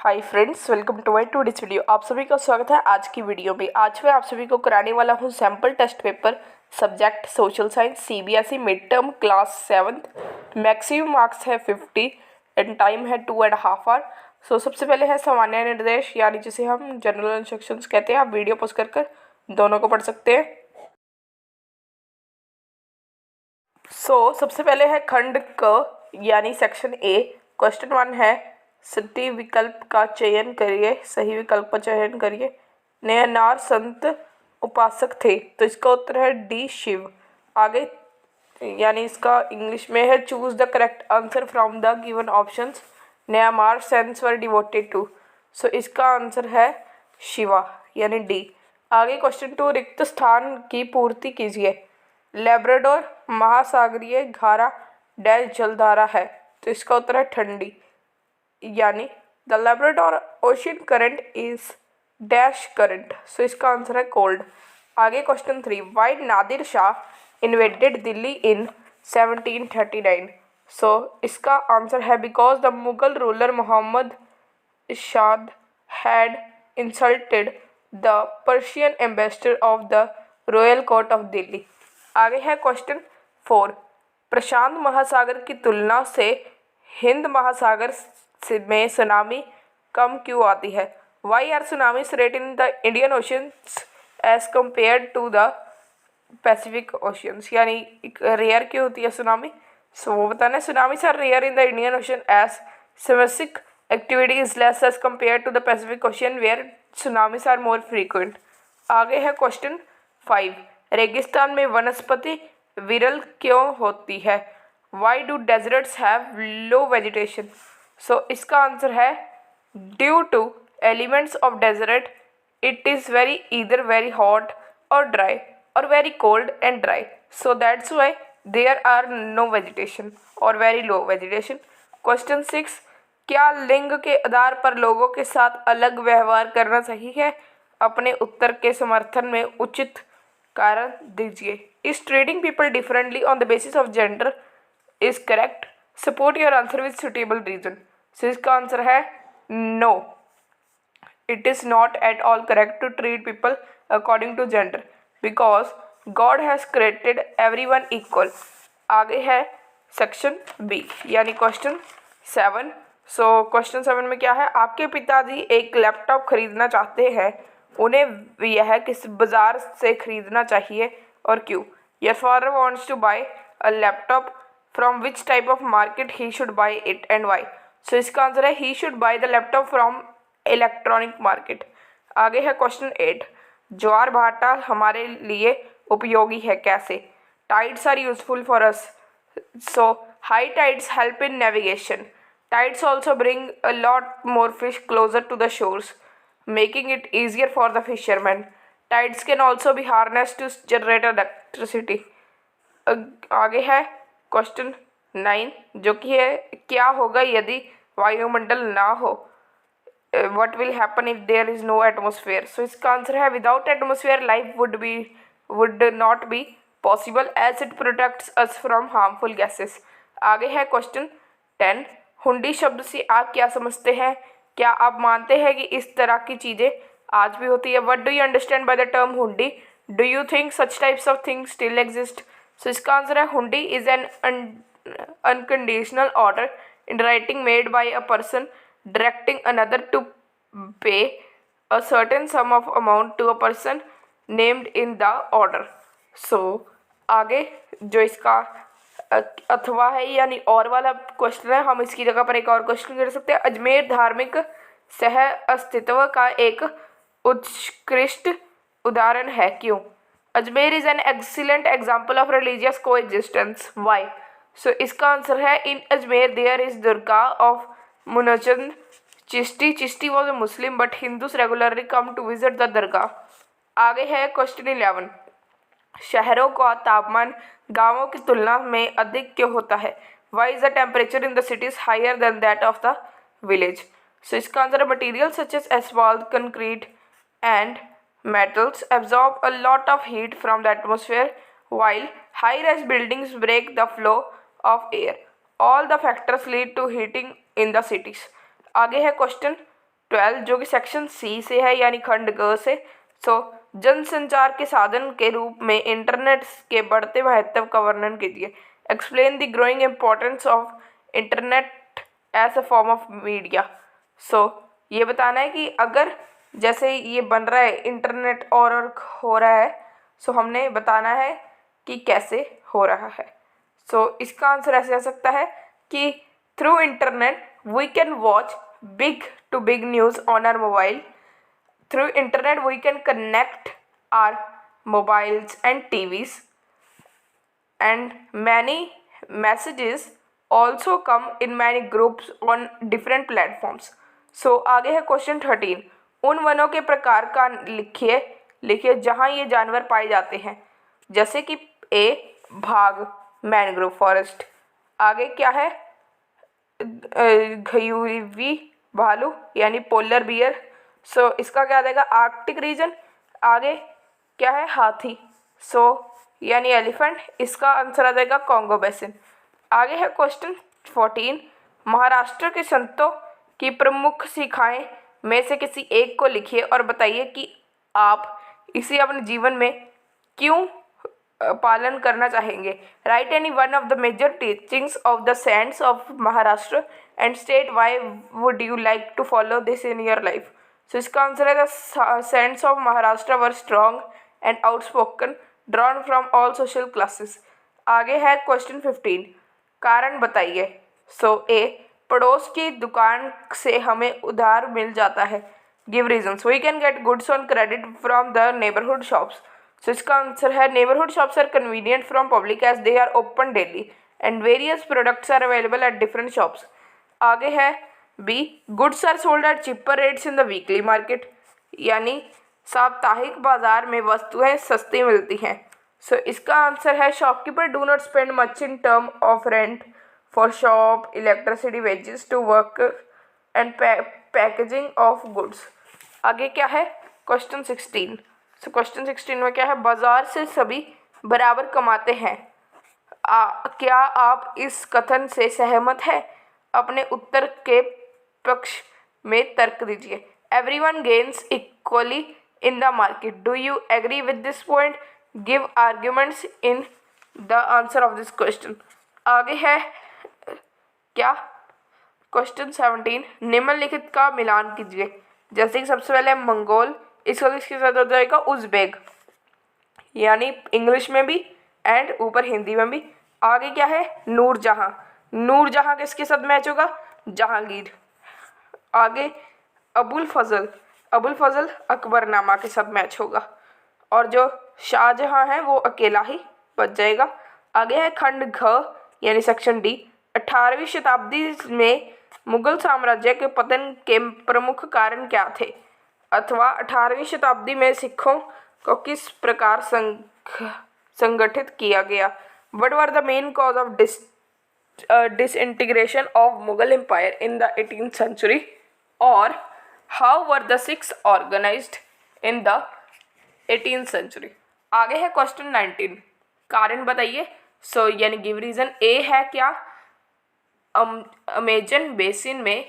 Hi friends, welcome to my today's video. आप सभी का स्वागत है आज की वीडियो में। आज मैं आप सभी को कराने वाला हूं sample test paper subject social science CBSE mid term class 7th। Maximum marks है 50 एंड टाइम है 2.5 आवर। सो सबसे पहले है सामान्य निर्देश, यानी जिसे हम जनरल इंस्ट्रक्शंस कहते हैं। आप वीडियो पॉज कर दोनों को पढ़ सकते हैं। सबसे पहले है खंड क यानी सेक्शन ए। क्वेश्चन 1 है सही विकल्प का चयन करिए। सही विकल्प का चयन करिए। नयनार संत उपासक थे, तो इसका उत्तर है डी शिव। आगे यानी इसका इंग्लिश में है choose the correct answer from the given options. Nayanar saints were devoted to, so इसका आंसर है शिवा यानी डी। आगे क्वेश्चन 2 रिक्त स्थान की पूर्ति कीजिए। लेब्राडोर महासागरीय घारा डैश जलधारा है, तो इसका उत्तर है ठंडी यानी the Labrador ocean current is dash current, so इसका आंसर है कोल्ड। आगे question 3 why Nadir Shah invaded Delhi in 1739, so इसका आंसर है because the Mughal ruler Mohammad Shah had insulted the Persian ambassador of the royal court of Delhi. आगे है क्वेश्चन 4 प्रशांत महासागर की तुलना से हिंद महासागर में सुनामी कम क्यों आती है। Why are tsunamis rate in the Indian oceans as compare to the Pacific oceans, यानी रेयर क्यों होती है सुनामी। सो वो बताना है tsunamis are rare in the Indian ocean as seismic activity is less as compare to the Pacific ocean where tsunamis are more frequent. आगे है question 5 रेगिस्तान में वनस्पति विरल क्यों होती है। Why do deserts have low vegetation, so इसका आंसर है due to elements of desert it is very either very hot और ड्राई और very cold and dry, so that's why there are no vegetation और very low vegetation. Question 6 क्या लिंग के आधार पर लोगों के साथ अलग व्यवहार करना सही है। अपने उत्तर के समर्थन में उचित कारण दीजिए। Is treating people differently on the basis of gender is correct. Support your answer with suitable reason, so इसका आंसर है no, it is not at all correct to treat people according to gender because God has created everyone equal. आगे है section B यानी क्वेश्चन 7। So question 7 में क्या है आपके पिताजी एक लैपटॉप खरीदना चाहते हैं, उन्हें यह किस बाजार से खरीदना चाहिए और क्यों। Your father wants to buy a laptop from which type of market he should buy it and why, so इसका आंसर है he should buy the laptop from electronic market. आगे है क्वेश्चन 8 ज्वार भाटा हमारे लिए उपयोगी है कैसे। Tides are useful for us, so high tides help in navigation. Tides also bring a lot more fish closer to the shores, making it easier for the fishermen. Tides can also be harnessed to generate electricity. आगे है question 9 जो कि है क्या होगा यदि वायुमंडल ना हो। What will happen if there is no atmosphere? So इसका आंसर है without atmosphere life would not be possible as it protects us from harmful gases. आगे है क्वेश्चन 10 हुंडी शब्द से आप क्या समझते हैं। क्या आप मानते हैं कि इस तरह की चीज़ें आज भी होती है। What do you understand by the term hundi. Do you think such types of things still exist. So इसका आंसर है hundi is an unconditional order in writing made by a person directing another to pay a certain sum of amount to a person named in the order. So आगे जो इसका अथवा है यानी और वाला क्वेश्चन है, हम इसकी जगह पर एक और क्वेश्चन कर सकते हैं। अजमेर धार्मिक सह अस्तित्व का एक उत्कृष्ट उदाहरण है क्यों। Ajmer is an excellent example of religious coexistence why. So इसका आंसर है in Ajmer there is dargah of Munchand Chishti. Chishti was a Muslim but Hindus regularly come to visit the dargah. आगे है क्वेश्चन 11 शहरों का तापमान गांवों की तुलना में अधिक क्यों होता है। Why is the temperature in the cities higher than that of the village. So इसका आंसर है material such as asphalt concrete and metals absorb a lot of heat from the atmosphere while high-rise buildings break the flow of air. All the factors lead to heating in the cities. आगे है question 12 जो कि section C से है यानी खंड ग से। सो जनसंचार के साधन के रूप में इंटरनेट के बढ़ते महत्व का वर्णन कीजिए। Explain the growing importance of internet as a form of media. So ये बताना है कि अगर जैसे ये बन रहा है इंटरनेट और हो रहा है, सो हमने बताना है कि कैसे हो रहा है। सो इसका आंसर ऐसे आ सकता है कि through internet we can watch big to big news on our mobile. Through internet we can connect our mobiles and TVs and many messages also come in many groups on different platforms. So आगे है question 13। उन वनों के प्रकार का लिखिए जहाँ ये जानवर पाए जाते हैं। जैसे कि ए भाग मैनग्रोव फॉरेस्ट। आगे क्या है घयुवी भालू यानी पोलर बियर। सो इसका क्या देगा आर्कटिक रीजन। आगे क्या है हाथी सो यानी एलिफेंट। इसका आंसर आ जाएगा कॉन्गो बेसिन। आगे है क्वेश्चन 14। महाराष्ट्र के संतों की प्रमुख शिक्षाएं में से किसी एक को लिखिए और बताइए कि आप इसे अपने जीवन में क्यों पालन करना चाहेंगे। Write any one of the major teachings of the saints of Maharashtra and state why would you like to follow this in your life. So इसका आंसर है the saints of Maharashtra were strong and outspoken drawn from all social classes. आगे है question 15। कारण बताइए। सो ए पड़ोस की दुकान से हमें उधार मिल जाता है। Give reasons. We can get goods on credit from the neighbourhood shops. So इसका आंसर है neighbourhood shops are convenient from public as they are open daily and various products are available at different shops. आगे है B goods are sold at cheaper rates in the weekly market यानी साप्ताहिक बाजार में वस्तुएं सस्ती मिलती हैं। सो इसका आंसर है shopkeeper do not spend much in term of rent for shop electricity wages to work and packaging of goods. आगे क्या है क्वेश्चन 16। सो क्वेश्चन 16 में क्या है बाजार से सभी बराबर कमाते हैं। क्या आप इस कथन से सहमत हैं। अपने उत्तर के पक्ष में तर्क दीजिए। Everyone gains equally in the market. Do you agree with this point? Give arguments in the answer of this question. आगे है क्या क्वेश्चन 17। निम्नलिखित का मिलान कीजिए। जैसे कि सबसे पहले मंगोल इसका किसके साथ हो जाएगा उज़्बेक यानी इंग्लिश में भी एंड ऊपर हिंदी में भी। आगे क्या है नूरजहां। नूरजहां किसके साथ मैच होगा जहांगीर। आगे अबुल फजल अकबरनामा के साथ मैच होगा और जो शाहजहां है वो अकेला ही बच जाएगा। आगे है खंड घ यानी सेक्शन डी। 18वीं शताब्दी में मुगल साम्राज्य के पतन के प्रमुख कारण क्या थे अथवा 18वीं शताब्दी में सिखों को किस प्रकार संगठित किया गया। What were the main cause of disintegration of Mughal Empire in the 18th century और how were the Sikhs organized in the 18th century। आगे है क्वेश्चन 19। कारण बताइए। सो यानी गिव रीजन। ए है क्या अमेजन बेसिन में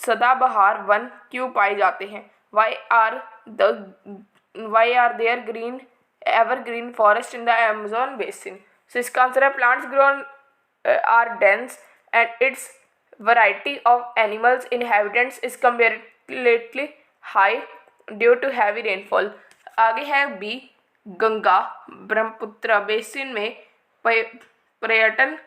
सदाबहार वन क्यों पाए जाते हैं। Why are there green evergreen forest in the Amazon basin. So इसका आंसर है plants grown are dense and its variety of animals inhabitants is comparatively high due to heavy rainfall। आगे है बी गंगा ब्रह्मपुत्र बेसिन में पर्यटन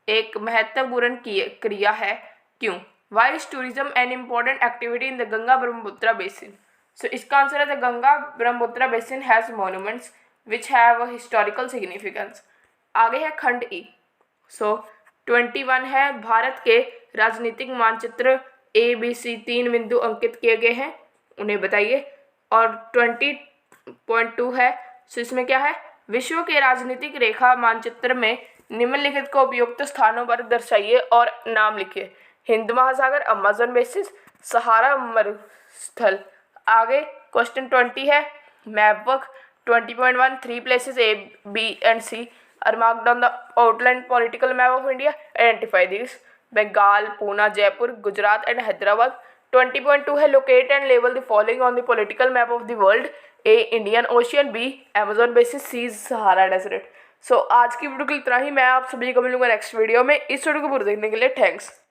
एक महत्वपूर्ण क्रिया है क्यों। Why is tourism an important activity in the Ganga Brahmaputra basin? So इसका आंसर है the Ganga Brahmaputra basin has monuments which have a historical significance। आगे है खंड ई। सो 21 है भारत के राजनीतिक मानचित्र ABC 3 बिंदु अंकित किए गए हैं उन्हें बताइए। और 20.2 है सो इसमें क्या है विश्व के राजनीतिक रेखा मानचित्र में निम्नलिखित को उपयुक्त स्थानों पर दर्शाइए और नाम लिखिए। हिंद महासागर अमेज़न बेसिन सहारा मरुस्थल। आगे क्वेश्चन 20 है मैपवर्क 20.1 3 places A, B and C are marked on the outline political map of India. Identify these। Bengal Poona Jaipur Gujarat and Hyderabad. 20.2 है locate and label the following on the political map of the world. A Indian Ocean, B Amazon basin, C Sahara desert. So आज की video के लिए इतना ही। मैं आप सभी को मिलूंगा नेक्स्ट वीडियो में। इस वीडियो को पूरा देखने के लिए थैंक्स।